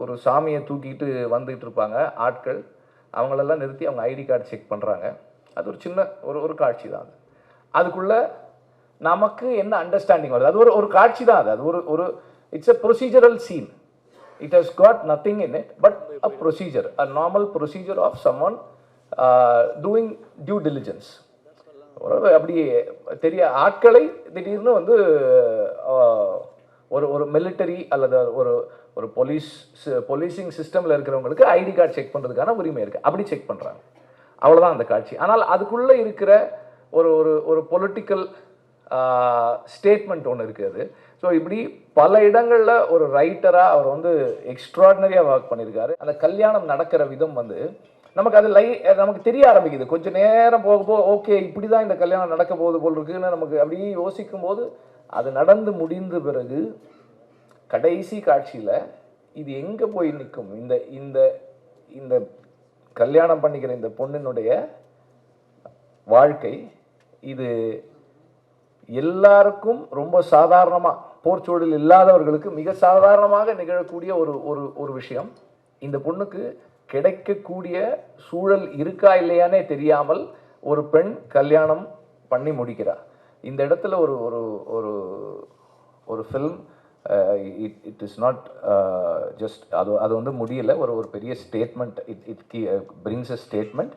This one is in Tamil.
ஒரு சாமியை தூக்கிட்டு வந்துட்டு இருப்பாங்க ஆட்கள். அவங்களெல்லாம் நிறுத்தி அவங்க ஐடி கார்டு செக் பண்ணுறாங்க. அது ஒரு சின்ன ஒரு காட்சி தான் அது. அதுக்குள்ள நமக்கு என்ன அண்டர்ஸ்டாண்டிங் வருது, அது ஒரு காட்சி தான். அது ஒரு it's a procedural scene. It has got nothing in it but a procedure, a normal procedure of someone doing due diligence. அப்படி தெரிய ஆட்களை திடீர்னு வந்து ஒரு மிலிட்டரி அல்லது ஒரு போலீசிங் சிஸ்டமில் இருக்கிறவங்களுக்கு ஐடி கார்டு செக் பண்ணுறதுக்கான உரிமை இருக்குது. அப்படி செக் பண்ணுறாங்க. அவ்வளோதான் அந்த காட்சி. ஆனால் அதுக்குள்ளே இருக்கிற ஒரு பொலிட்டிக்கல் ஸ்டேட்மெண்ட் ஒன்று இருக்குது. ஸோ இப்படி பல இடங்களில் ஒரு ரைட்டராக அவர் வந்து எக்ஸ்ட்ராடினரியாக ஒர்க் பண்ணியிருக்காரு. அந்த கல்யாணம் நடக்கிற விதம் வந்து நமக்கு அது நமக்கு தெரிய ஆரம்பிக்குது. கொஞ்சம் நேரம் போக ஓகே இப்படி தான் இந்த கல்யாணம் நடக்க போகுது போல் இருக்குன்னு நமக்கு அப்படியே யோசிக்கும் போது அது நடந்து முடிந்த பிறகு கடைசி காட்சியில் இது எங்கே போய் நிற்கும், இந்த இந்த இந்த கல்யாணம் பண்ணிக்கிற இந்த பொண்ணினுடைய வாழ்க்கை, இது எல்லாருக்கும் ரொம்ப சாதாரணமாக, போர்ச்சூழல் இல்லாதவர்களுக்கு மிக சாதாரணமாக நிகழக்கூடிய ஒரு விஷயம். இந்த பொண்ணுக்கு கிடைக்கக்கூடிய சூழல் இருக்கா இல்லையானே தெரியாமல் ஒரு பெண் கல்யாணம் பண்ணி முடிக்கிறார். இந்த இடத்துல ஒரு film, it is not just அது வந்து முடியல, ஒரு பெரிய statement. It brings a statement.